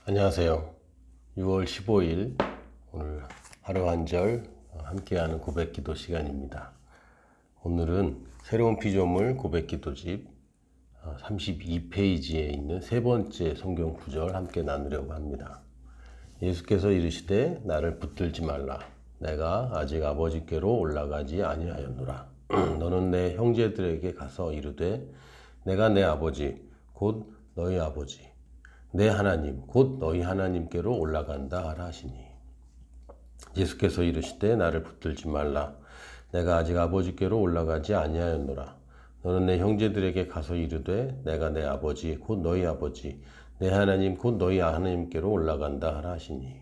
안녕하세요. 6월 15일 오늘 하루 한 절 함께하는 고백기도 시간입니다. 오늘은 새로운 피조물 고백기도집 32페이지에 있는 세 번째 성경 구절 함께 나누려고 합니다. 예수께서 이르시되 나를 붙들지 말라. 내가 아직 아버지께로 올라가지 아니하였노라. 너는 내 형제들에게 가서 이르되 내가 내 아버지 곧 너희 아버지 내 하나님 곧 너희 하나님께로 올라간다 하라 하시니, 예수께서 이르시되 나를 붙들지 말라. 내가 아직 아버지께로 올라가지 아니하였노라. 너는 내 형제들에게 가서 이르되 내가 내 아버지 곧 너희 아버지 내 하나님 곧 너희 하나님께로 올라간다 하라 하시니,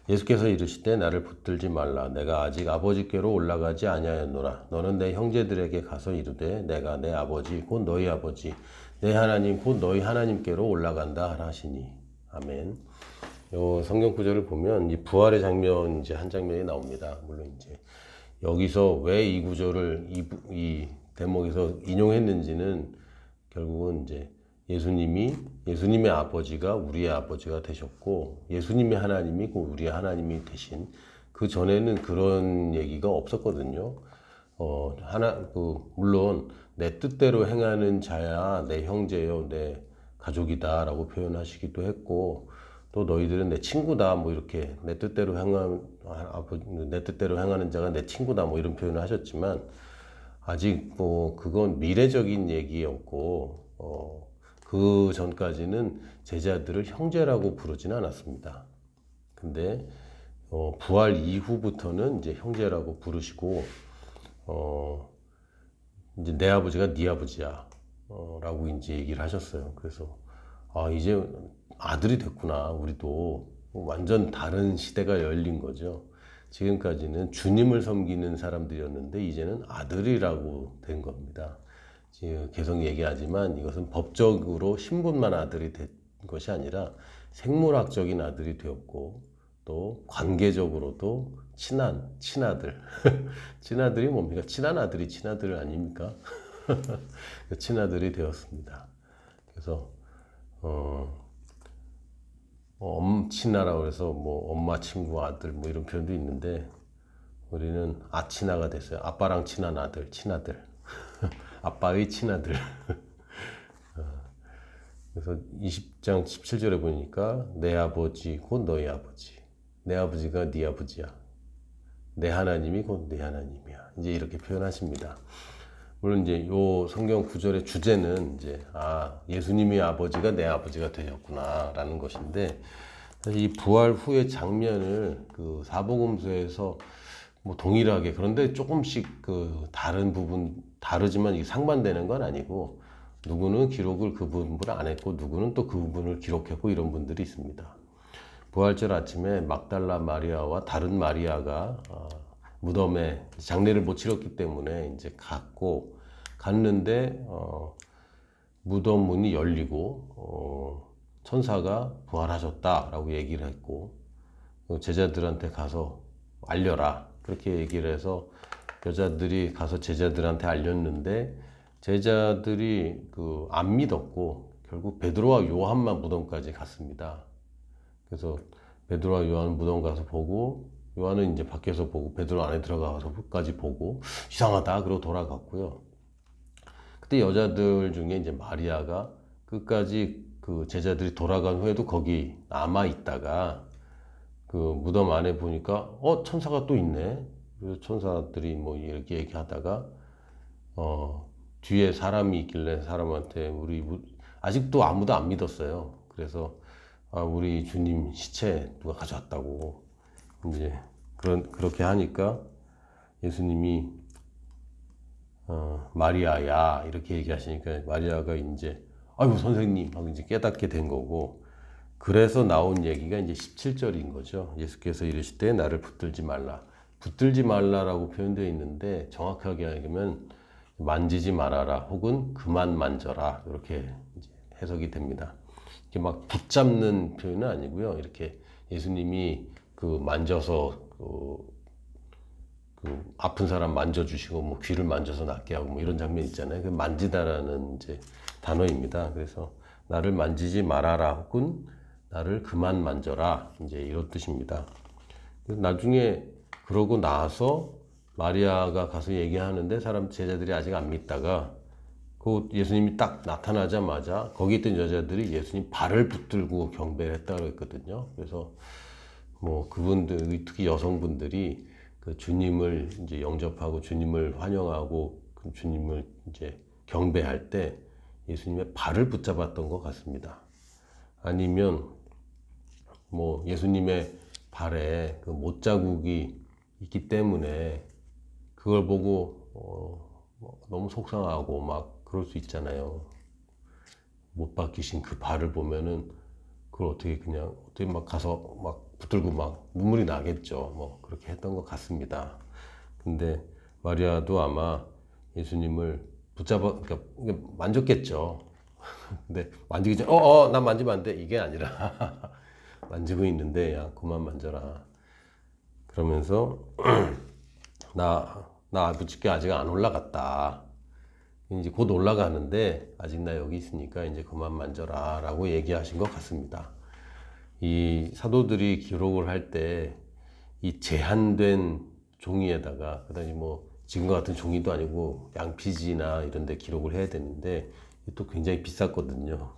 예수께서 이르시되 나를 붙들지 말라. 내가 아직 아버지께로 올라가지 아니하였노라. 너는 내 형제들에게 가서 이르되 내가 내 아버지 곧 너희 아버지 내 하나님 곧 너희 하나님께로 올라간다 하라 하시니. 아멘. 요 성경 구절을 보면 이 부활의 장면 이제 한 장면이 나옵니다. 물론 이제 여기서 왜 이 구절을 이 대목에서 인용했는지는 결국은 이제 예수님의 아버지가 우리의 아버지가 되셨고 예수님의 하나님이 그 우리의 하나님이 되신, 그 전에는 그런 얘기가 없었거든요. 물론 내 뜻대로 행하는 자야 내 형제요 내 가족이다라고 표현하시기도 했고, 또 너희들은 내 친구다 뭐 이렇게 내 뜻대로 행하는 자가 내 친구다 뭐 이런 표현을 하셨지만, 아직 뭐 그건 미래적인 얘기였고 그 전까지는 제자들을 형제라고 부르지는 않았습니다. 근데 부활 이후부터는 이제 형제라고 부르시고 이제 내 아버지가 네 아버지야 라고 이제 얘기를 하셨어요. 그래서 이제 아들이 됐구나. 우리도 완전 다른 시대가 열린 거죠. 지금까지는 주님을 섬기는 사람들이었는데 이제는 아들이라고 된 겁니다. 계속 얘기하지만 이것은 법적으로 신분만 아들이 된 것이 아니라 생물학적인 아들이 되었고, 또 관계적으로도 친아들. 친아들이 뭡니까? 친한 아들이 친아들 아닙니까? 친아들이 되었습니다. 그래서 친아라고 해서 뭐 엄마 친구 아들 뭐 이런 표현도 있는데, 우리는 아친아가 됐어요. 아빠랑 친한 아들, 친아들. 아빠의 친아들. 그래서 20장 17절에 보니까 내 아버지 곧 너희 아버지, 내 아버지가 네 아버지야, 내 하나님이 곧 네 하나님이야, 이제 이렇게 표현하십니다. 물론 이제 요 성경 구절의 주제는 이제 예수님의 아버지가 내 아버지가 되셨구나라는 것인데, 사실 이 부활 후의 장면을 그 사복음서에서 뭐 동일하게, 그런데 조금씩 그 다른 부분 다르지만 이게 상반되는 건 아니고, 누구는 기록을 그 부분을 안 했고 누구는 또 그 부분을 기록했고 이런 분들이 있습니다. 부활절 아침에 막달라 마리아와 다른 마리아가 무덤에 장례를 못 치렀기 때문에 이제 갔는데 무덤 문이 열리고 천사가 부활하셨다라고 얘기를 했고, 제자들한테 가서 알려라 그렇게 얘기를 해서 여자들이 가서 제자들한테 알렸는데, 제자들이 안 믿었고 결국 베드로와 요한만 무덤까지 갔습니다. 그래서 베드로와 요한은 무덤 가서 보고, 요한은 이제 밖에서 보고 베드로 안에 들어가서까지 보고 이상하다 그러고 돌아갔고요. 그때 여자들 중에 이제 마리아가 끝까지 그 제자들이 돌아간 후에도 거기 남아 있다가 그 무덤 안에 보니까 천사가 또 있네. 그래서 천사들이 뭐 이렇게 얘기하다가 뒤에 사람이 있길래 사람한테 아직도 아무도 안 믿었어요. 그래서 우리 주님 시체 누가 가져왔다고 이제 그렇게 하니까 예수님이 마리아야 이렇게 얘기하시니까 마리아가 이제 아이고 선생님 하고 이제 깨닫게 된 거고, 그래서 나온 얘기가 이제 17절인 거죠. 예수께서 이르시되 나를 붙들지 말라. 붙들지 말라라고 표현되어 있는데 정확하게 하면 만지지 말아라 혹은 그만 만져라 이렇게 이제 해석이 됩니다. 이렇게 막 붙잡는 표현은 아니고요. 이렇게 예수님이 만져서 아픈 사람 만져주시고 뭐 귀를 만져서 낫게 하고 뭐 이런 장면 있잖아요. 그 만지다라는 이제 단어입니다. 그래서 나를 만지지 말아라 혹은 나를 그만 만져라. 이제 이런 뜻입니다. 나중에 그러고 나서 마리아가 가서 얘기하는데 제자들이 아직 안 믿다가 그 예수님이 딱 나타나자마자 거기 있던 여자들이 예수님 발을 붙들고 경배를 했다고 했거든요. 그래서 뭐 그분들, 특히 여성분들이 그 주님을 이제 영접하고 주님을 환영하고 그 주님을 이제 경배할 때 예수님의 발을 붙잡았던 것 같습니다. 아니면 뭐 예수님의 발에 그 못자국이 있기 때문에 그걸 보고 너무 속상하고 막 그럴 수 있잖아요. 못 박히신 그 발을 보면은 그걸 어떻게 막 가서 막 붙들고 막 눈물이 나겠죠. 뭐 그렇게 했던 것 같습니다. 근데 마리아도 아마 예수님을 그러니까 만졌겠죠. 근데 만지기 전에 나 만지면 안 돼. 이게 아니라 만지고 있는데 야 그만 만져라. 그러면서 나 붙일게 아직 안 올라갔다. 이제 곧 올라가는데 아직 나 여기 있으니까 이제 그만 만져라 라고 얘기하신 것 같습니다. 이 사도들이 기록을 할 때 이 제한된 종이에다가 그다음에 뭐 지금과 같은 종이도 아니고 양피지나 이런 데 기록을 해야 되는데 또 굉장히 비쌌거든요.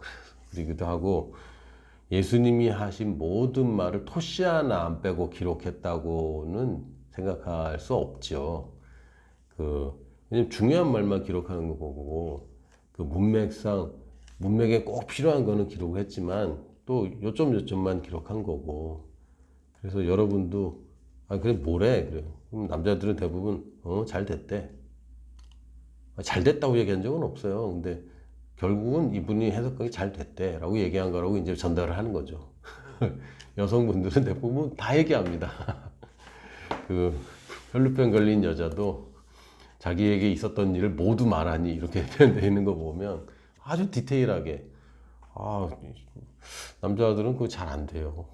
그러기도 하고 예수님이 하신 모든 말을 토시 하나 안 빼고 기록했다고는 생각할 수 없죠. 왜냐면 중요한 말만 기록하는 거고, 그 문맥에 꼭 필요한 거는 기록을 했지만, 또 요점만 기록한 거고. 그래서 여러분도, 그래, 뭐래? 그래. 그럼 남자들은 대부분, 잘 됐대. 잘 됐다고 얘기한 적은 없어요. 근데 결국은 이분이 해석하기 잘 됐대. 라고 얘기한 거라고 이제 전달을 하는 거죠. 여성분들은 대부분 다 얘기합니다. 그, 혈루병 걸린 여자도 자기에게 있었던 일을 모두 말하니 이렇게 표현되어 있는 거 보면 아주 디테일하게 남자들은 그거 잘 안 돼요.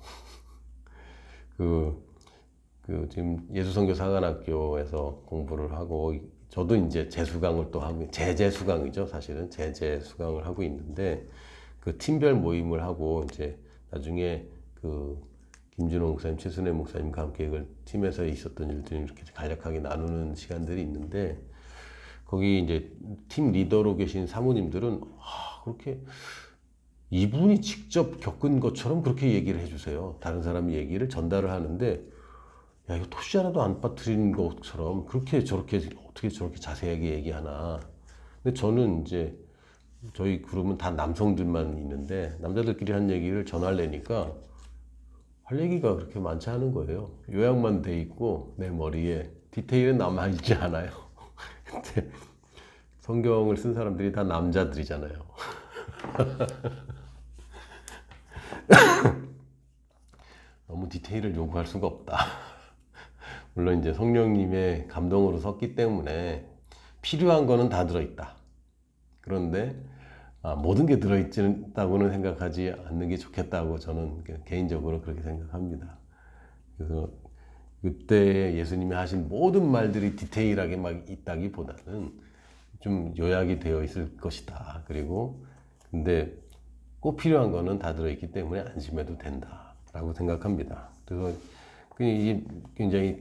지금 예수선교사관학교에서 공부를 하고 저도 이제 재수강을 또 하고 재수강이죠. 사실은 재수강을 하고 있는데 그 팀별 모임을 하고 이제 나중에 그 김준호 목사님, 최순애 목사님과 함께 그 팀에서 있었던 일들을 이렇게 간략하게 나누는 시간들이 있는데 거기 이제 팀 리더로 계신 사모님들은 그렇게 이분이 직접 겪은 것처럼 그렇게 얘기를 해주세요. 다른 사람이 얘기를 전달을 하는데 야 이거 토시 하나도 안 빠뜨리는 것처럼 그렇게 저렇게 어떻게 저렇게 자세하게 얘기하나. 근데 저는 이제 저희 그룹은 다 남성들만 있는데 남자들끼리 한 얘기를 전하려니까 할 얘기가 그렇게 많지 않은 거예요. 요약만 돼 있고 내 머리에 디테일은 남아 있지 않아요. 근데 성경을 쓴 사람들이 다 남자들이잖아요. 너무 디테일을 요구할 수가 없다. 물론 이제 성령님의 감동으로 섰기 때문에 필요한 거는 다 들어있다. 그런데 모든 게 들어있다고는 생각하지 않는 게 좋겠다고 저는 개인적으로 그렇게 생각합니다. 그래서 그때 예수님이 하신 모든 말들이 디테일하게 막 있다기보다는 좀 요약이 되어 있을 것이다. 그리고 근데 꼭 필요한 거는 다 들어있기 때문에 안심해도 된다라고 생각합니다. 그래서 이게 굉장히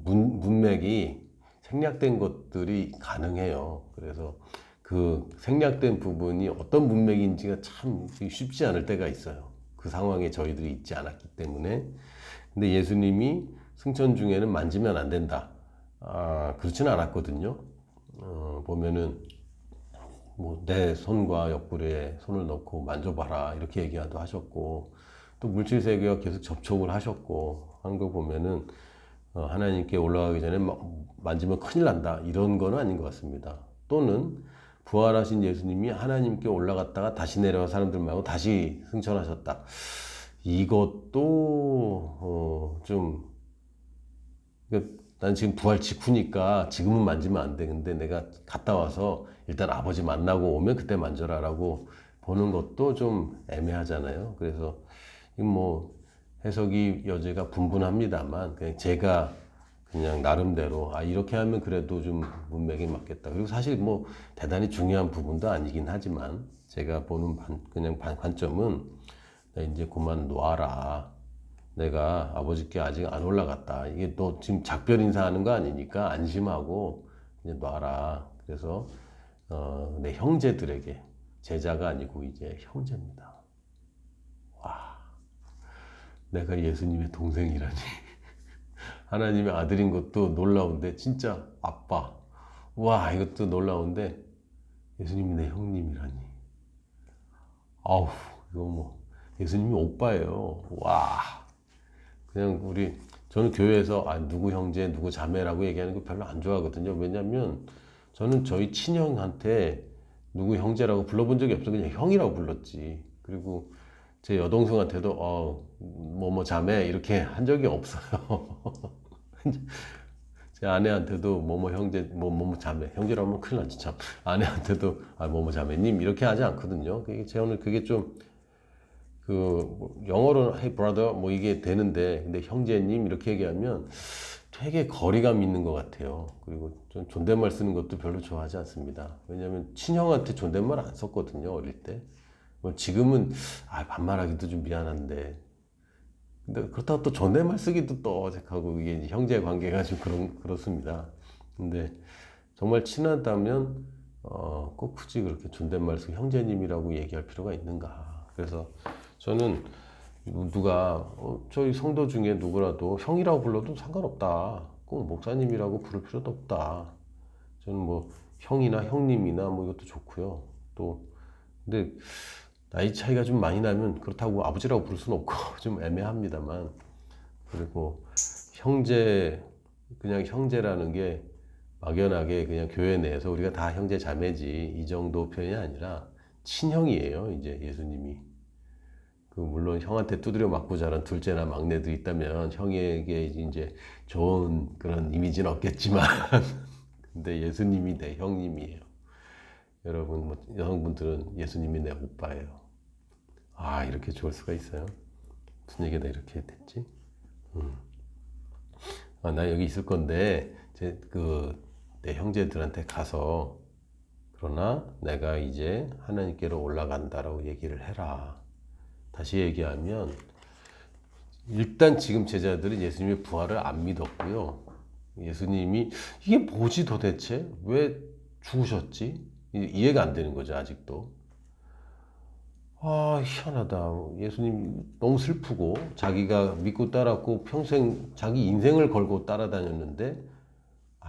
문맥이 생략된 것들이 가능해요. 그래서 그 생략된 부분이 어떤 문맥인지가 참 쉽지 않을 때가 있어요. 그 상황에 저희들이 있지 않았기 때문에. 근데 예수님이 승천 중에는 만지면 안 된다. 그렇지는 않았거든요. 보면은 뭐 내 손과 옆구리에 손을 넣고 만져봐라 이렇게 얘기도 하셨고 또 물질세계와 계속 접촉을 하셨고 하는 거 보면은 하나님께 올라가기 전에 만지면 큰일 난다 이런 거는 아닌 것 같습니다. 또는 부활하신 예수님이 하나님께 올라갔다가 다시 내려와 사람들 말고 다시 승천하셨다. 이것도 난 지금 부활 직후니까 지금은 만지면 안 돼. 근데 내가 갔다 와서 일단 아버지 만나고 오면 그때 만져라 라고 보는 것도 좀 애매하잖아요. 그래서 뭐 해석이 여지가 분분합니다만 제가 그냥 나름대로 이렇게 하면 그래도 좀 문맥이 맞겠다. 그리고 사실 뭐 대단히 중요한 부분도 아니긴 하지만 제가 보는 관점은 나 이제 그만 놔라. 내가 아버지께 아직 안 올라갔다. 이게 너 지금 작별 인사하는 거 아니니까 안심하고 이제 놔라. 그래서 내 형제들에게, 제자가 아니고 이제 형제입니다. 와, 내가 예수님의 동생이라니. 하나님의 아들인 것도 놀라운데, 진짜 아빠. 와, 이것도 놀라운데, 예수님이 내 형님이라니. 아우, 이거 뭐, 예수님이 오빠예요. 와, 그냥 저는 교회에서 누구 형제, 누구 자매라고 얘기하는 거 별로 안 좋아하거든요. 왜냐면, 저는 저희 친형한테 누구 형제라고 불러본 적이 없어. 그냥 형이라고 불렀지. 그리고 제 여동생한테도, 뭐뭐 자매, 이렇게 한 적이 없어요. 제 아내한테도 뭐뭐 형제, 뭐뭐 자매, 형제라고 하면 큰일 나지 참. 아내한테도 뭐뭐 자매님 이렇게 하지 않거든요. 그게 좀 영어로는 hey brother 뭐 이게 되는데, 근데 형제님 이렇게 얘기하면 되게 거리감 있는 것 같아요. 그리고 좀 존댓말 쓰는 것도 별로 좋아하지 않습니다. 왜냐하면 친형한테 존댓말 안 썼거든요, 어릴 때. 뭐 지금은 반말하기도 좀 미안한데, 근데 그렇다고 또 존댓말 쓰기도 또 어색하고, 이게 이제 형제 관계가 좀 그렇습니다. 근데 정말 친하다면 꼭 굳이 그렇게 존댓말 쓰고 형제님이라고 얘기할 필요가 있는가. 그래서 저는 누가 저희 성도 중에 누구라도 형이라고 불러도 상관없다. 꼭 목사님이라고 부를 필요도 없다. 저는 뭐 형이나 형님이나 뭐 이것도 좋고요. 또 근데 나이 차이가 좀 많이 나면 그렇다고 아버지라고 부를 수는 없고 좀 애매합니다만, 그리고 그냥 형제라는 게 막연하게 그냥 교회 내에서 우리가 다 형제 자매지 이 정도 표현이 아니라 친형이에요. 이제 예수님이 물론 형한테 두드려 맞고 자란 둘째나 막내도 있다면 형에게 이제 좋은 그런 이미지는 없겠지만 근데 예수님이 내 형님이에요. 여러분, 여성분들은 예수님이 내 오빠예요. 이렇게 좋을 수가 있어요. 무슨 얘기가 이렇게 됐지? 나 여기 있을 건데, 내 형제들한테 가서, 그러나 내가 이제 하나님께로 올라간다라고 얘기를 해라. 다시 얘기하면, 일단 지금 제자들은 예수님의 부활을 안 믿었고요. 예수님이, 이게 뭐지 도대체? 왜 죽으셨지? 이해가 안 되는 거죠, 아직도. 희한하다. 예수님 너무 슬프고, 자기가 믿고 따랐고, 평생 자기 인생을 걸고 따라다녔는데,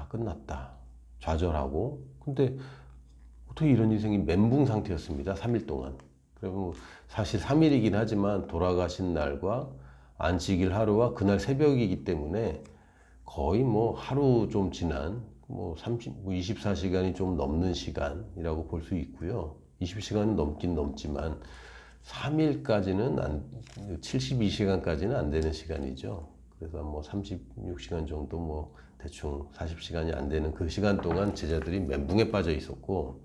끝났다. 좌절하고. 근데 어떻게 이런 인생이 멘붕 상태였습니다. 3일 동안. 그리고 사실 3일이긴 하지만 돌아가신 날과 안식일 하루와 그날 새벽이기 때문에 거의 뭐 하루 좀 지난 24시간이 좀 넘는 시간이라고 볼 수 있고요. 20시간은 넘긴 넘지만 3일까지는 72시간까지는 안 되는 시간이죠. 그래서 뭐 36시간 정도 대충 40시간이 안 되는 그 시간 동안 제자들이 멘붕에 빠져 있었고,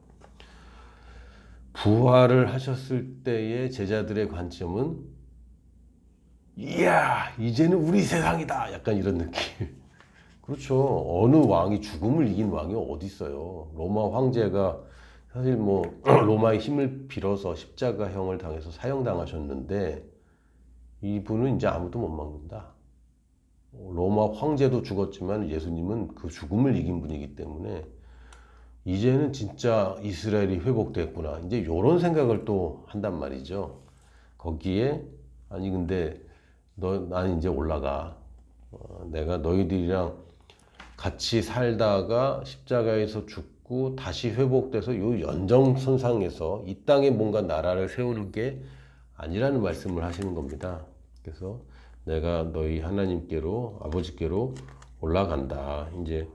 부활을 하셨을 때의 제자들의 관점은 이야, 이제는 우리 세상이다. 약간 이런 느낌. 그렇죠. 어느 왕이 죽음을 이긴 왕이 어디 있어요. 로마 황제가 사실 로마의 힘을 빌어서 십자가형을 당해서 사형당하셨는데, 이분은 이제 아무도 못 막는다. 로마 황제도 죽었지만 예수님은 그 죽음을 이긴 분이기 때문에 이제는 진짜 이스라엘이 회복됐구나. 이제 이런 생각을 또 한단 말이죠. 거기에 근데 난 이제 올라가. 내가 너희들이랑 같이 살다가 십자가에서 죽고 다시 회복돼서 이 연장선상에서 이 땅에 뭔가 나라를 세우는 게 아니라는 말씀을 하시는 겁니다. 그래서 내가 너희 하나님께로, 아버지께로 올라간다. 이제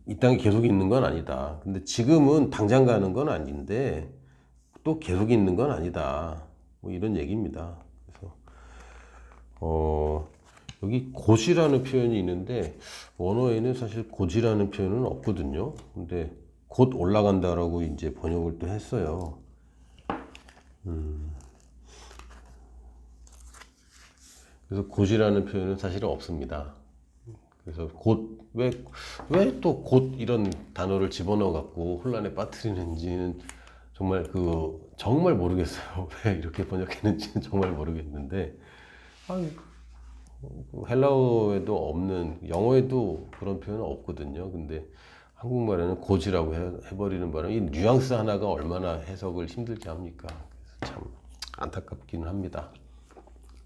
이 땅에 계속 있는 건 아니다. 근데 지금은 당장 가는 건 아닌데 또 계속 있는 건 아니다. 이런 얘기입니다. 그래서 여기 곧이라는 표현이 있는데 원어에는 사실 곧이라는 표현은 없거든요. 근데 곧 올라간다라고 이제 번역을 또 했어요. 그래서 곧이라는 표현은 사실은 없습니다. 그래서 왜 또 곧 이런 단어를 집어넣어 갖고 혼란에 빠뜨리는지는 정말 정말 모르겠어요. 왜 이렇게 번역했는지는 정말 모르겠는데, 아니, 헬라어에도 없는, 영어에도 그런 표현은 없거든요. 근데 한국말에는 고지라고 해버리는 바람에 이 뉘앙스 하나가 얼마나 해석을 힘들게 합니까? 그래서 참 안타깝기는 합니다.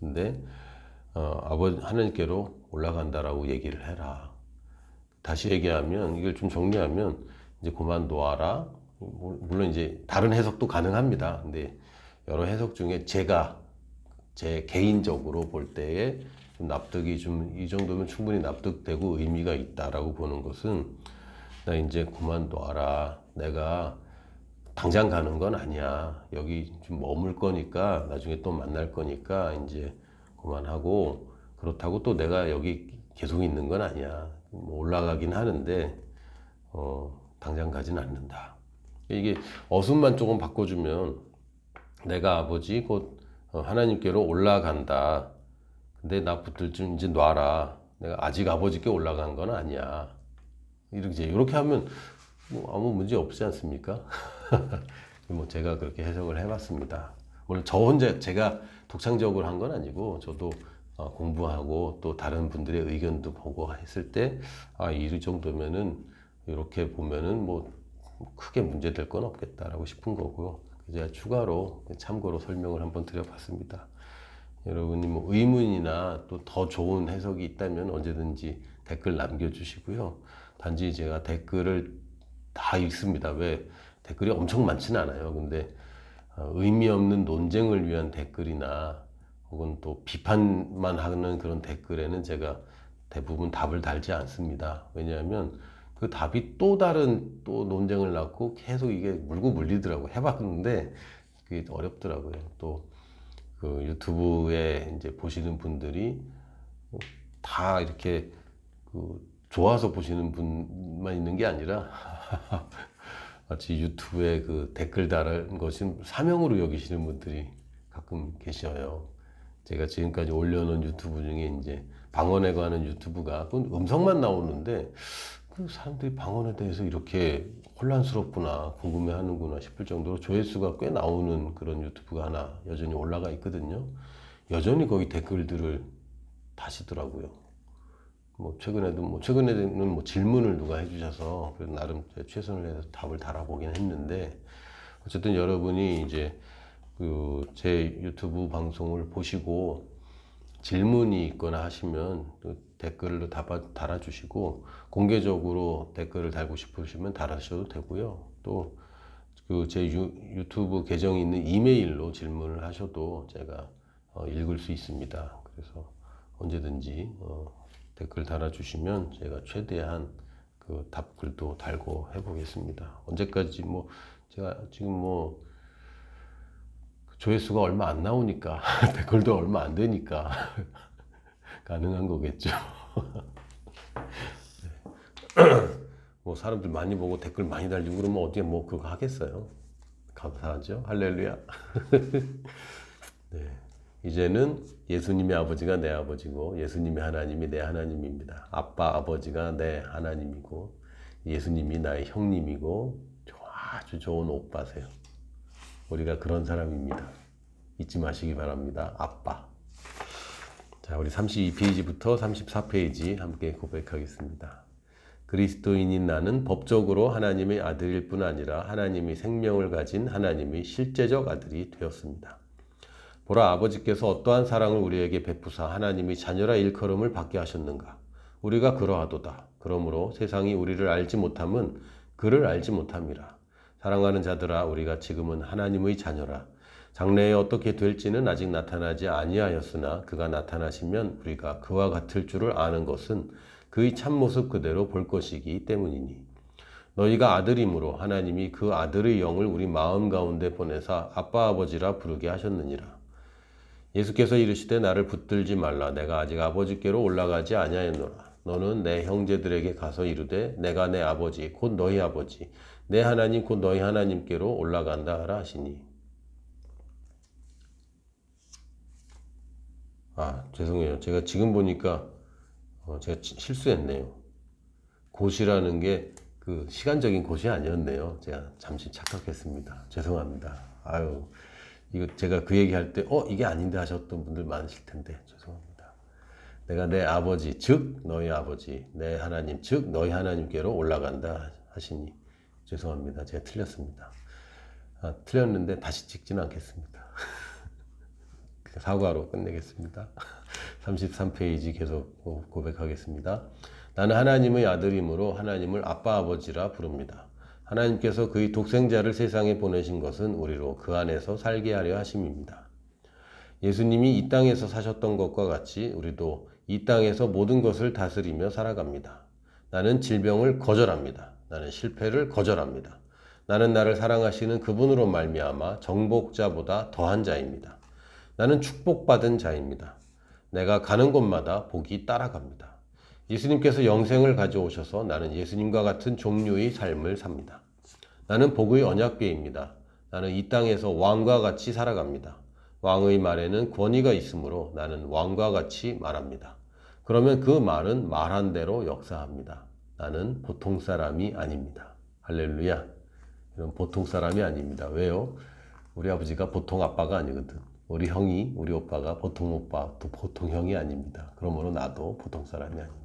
근데 아버지 하나님께로 올라간다라고 얘기를 해라. 다시 얘기하면, 이걸 좀 정리하면 이제 그만 놓아라. 물론 이제 다른 해석도 가능합니다. 근데 여러 해석 중에 제 개인적으로 볼 때에 좀 납득이 좀 이 정도면 충분히 납득되고 의미가 있다라고 보는 것은, 나 이제 그만 둬라. 내가 당장 가는 건 아니야. 여기 좀 머물 거니까, 나중에 또 만날 거니까 이제 그만하고, 그렇다고 또 내가 여기 계속 있는 건 아니야. 뭐 올라가긴 하는데 당장 가진 않는다. 이게 어순만 조금 바꿔주면, 내가 아버지 곧 하나님께로 올라간다. 근데 나 붙들 좀 이제 놔라. 내가 아직 아버지께 올라간 건 아니야. 이렇게 하면 뭐 아무 문제 없지 않습니까? 뭐 제가 그렇게 해석을 해봤습니다. 물론 저 혼자 제가 독창적으로 한 건 아니고, 저도 공부하고 또 다른 분들의 의견도 보고 했을 때, 이 정도면은 이렇게 보면은 뭐 크게 문제될 건 없겠다라고 싶은 거고요. 제가 추가로 참고로 설명을 한번 드려봤습니다. 여러분이 뭐 의문이나 또 더 좋은 해석이 있다면 언제든지 댓글 남겨주시고요. 단지 제가 댓글을 다 읽습니다. 왜? 댓글이 엄청 많지는 않아요. 근데 의미 없는 논쟁을 위한 댓글이나 혹은 또 비판만 하는 그런 댓글에는 제가 대부분 답을 달지 않습니다. 왜냐하면 그 답이 또 다른 또 논쟁을 낳고 계속 이게 물고 물리더라고요. 해봤는데 그게 어렵더라고요. 또 그 유튜브에 이제 보시는 분들이 다 이렇게 좋아서 보시는 분만 있는 게 아니라 마치 유튜브에 댓글 달은 것이 사명으로 여기시는 분들이 가끔 계셔요. 제가 지금까지 올려놓은 유튜브 중에 이제 방언에 관한 유튜브가, 그건 음성만 나오는데 그 사람들이 방언에 대해서 이렇게 혼란스럽구나, 궁금해 하는구나 싶을 정도로 조회수가 꽤 나오는 그런 유튜브가 하나 여전히 올라가 있거든요. 여전히 거기 댓글들을 다시더라고요. 최근에는 뭐 질문을 누가 해주셔서 그래도 나름 최선을 해서 답을 달아보긴 했는데, 어쨌든 여러분이 이제 제 유튜브 방송을 보시고 질문이 있거나 하시면 댓글로 달아주시고, 공개적으로 댓글을 달고 싶으시면 달아주셔도 되고요. 또 제 유튜브 계정이 있는 이메일로 질문을 하셔도 제가 읽을 수 있습니다. 그래서 언제든지 댓글 달아주시면 제가 최대한 답글도 달고 해보겠습니다. 언제까지 제가 지금 조회수가 얼마 안 나오니까 댓글도 얼마 안 되니까 가능한 거겠죠. 사람들 많이 보고 댓글 많이 달리고 그러면 어디에 그거 하겠어요. 감사하죠. 할렐루야. 네. 이제는 예수님의 아버지가 내 아버지고 예수님의 하나님이 내 하나님입니다. 아빠 아버지가 내 하나님이고 예수님이 나의 형님이고 아주 좋은 오빠세요. 우리가 그런 사람입니다. 잊지 마시기 바랍니다. 아빠. 자, 우리 32페이지부터 34페이지 함께 고백하겠습니다. 그리스도인인 나는 법적으로 하나님의 아들일 뿐 아니라 하나님이 생명을 가진 하나님의 실제적 아들이 되었습니다. 보라, 아버지께서 어떠한 사랑을 우리에게 베푸사 하나님이 자녀라 일컬음을 받게 하셨는가. 우리가 그러하도다. 그러므로 세상이 우리를 알지 못함은 그를 알지 못함이라. 사랑하는 자들아, 우리가 지금은 하나님의 자녀라. 장래에 어떻게 될지는 아직 나타나지 아니하였으나 그가 나타나시면 우리가 그와 같을 줄을 아는 것은 그의 참모습 그대로 볼 것이기 때문이니. 너희가 아들이므로 하나님이 그 아들의 영을 우리 마음 가운데 보내사 아빠 아버지라 부르게 하셨느니라. 예수께서 이르시되 나를 붙들지 말라. 내가 아직 아버지께로 올라가지 아니하였노라. 너는 내 형제들에게 가서 이르되 내가 내 아버지 곧 너희 아버지 내 하나님 곧 너희 하나님께로 올라간다 하라 하시니. 죄송해요. 제가 지금 보니까 제가 실수했네요. 곧이라는 게 그 시간적인 곳이 아니었네요. 제가 잠시 착각했습니다. 죄송합니다. 아유, 이거 제가 그 얘기할 때 이게 아닌데 하셨던 분들 많으실 텐데 죄송합니다. 내가 내 아버지 즉 너희 아버지 내 하나님 즉 너희 하나님께로 올라간다 하시니 죄송합니다. 제가 틀렸습니다. 틀렸는데 다시 찍지는 않겠습니다. 사과로 끝내겠습니다. 33페이지 계속 고백하겠습니다. 나는 하나님의 아들이므로 하나님을 아빠 아버지라 부릅니다. 하나님께서 그의 독생자를 세상에 보내신 것은 우리로 그 안에서 살게 하려 하심입니다. 예수님이 이 땅에서 사셨던 것과 같이 우리도 이 땅에서 모든 것을 다스리며 살아갑니다. 나는 질병을 거절합니다. 나는 실패를 거절합니다. 나는 나를 사랑하시는 그분으로 말미암아 정복자보다 더한 자입니다. 나는 축복받은 자입니다. 내가 가는 곳마다 복이 따라갑니다. 예수님께서 영생을 가져오셔서 나는 예수님과 같은 종류의 삶을 삽니다. 나는 복의 언약궤입니다. 나는 이 땅에서 왕과 같이 살아갑니다. 왕의 말에는 권위가 있으므로 나는 왕과 같이 말합니다. 그러면 그 말은 말한 대로 역사합니다. 나는 보통 사람이 아닙니다. 할렐루야. 이런 보통 사람이 아닙니다. 왜요? 우리 아버지가 보통 아빠가 아니거든. 우리 형이, 우리 오빠가 보통 오빠, 또 보통 형이 아닙니다. 그러므로 나도 보통 사람이 아닙니다.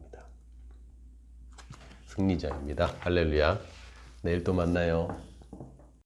승리자입니다. 할렐루야. 내일 또 만나요.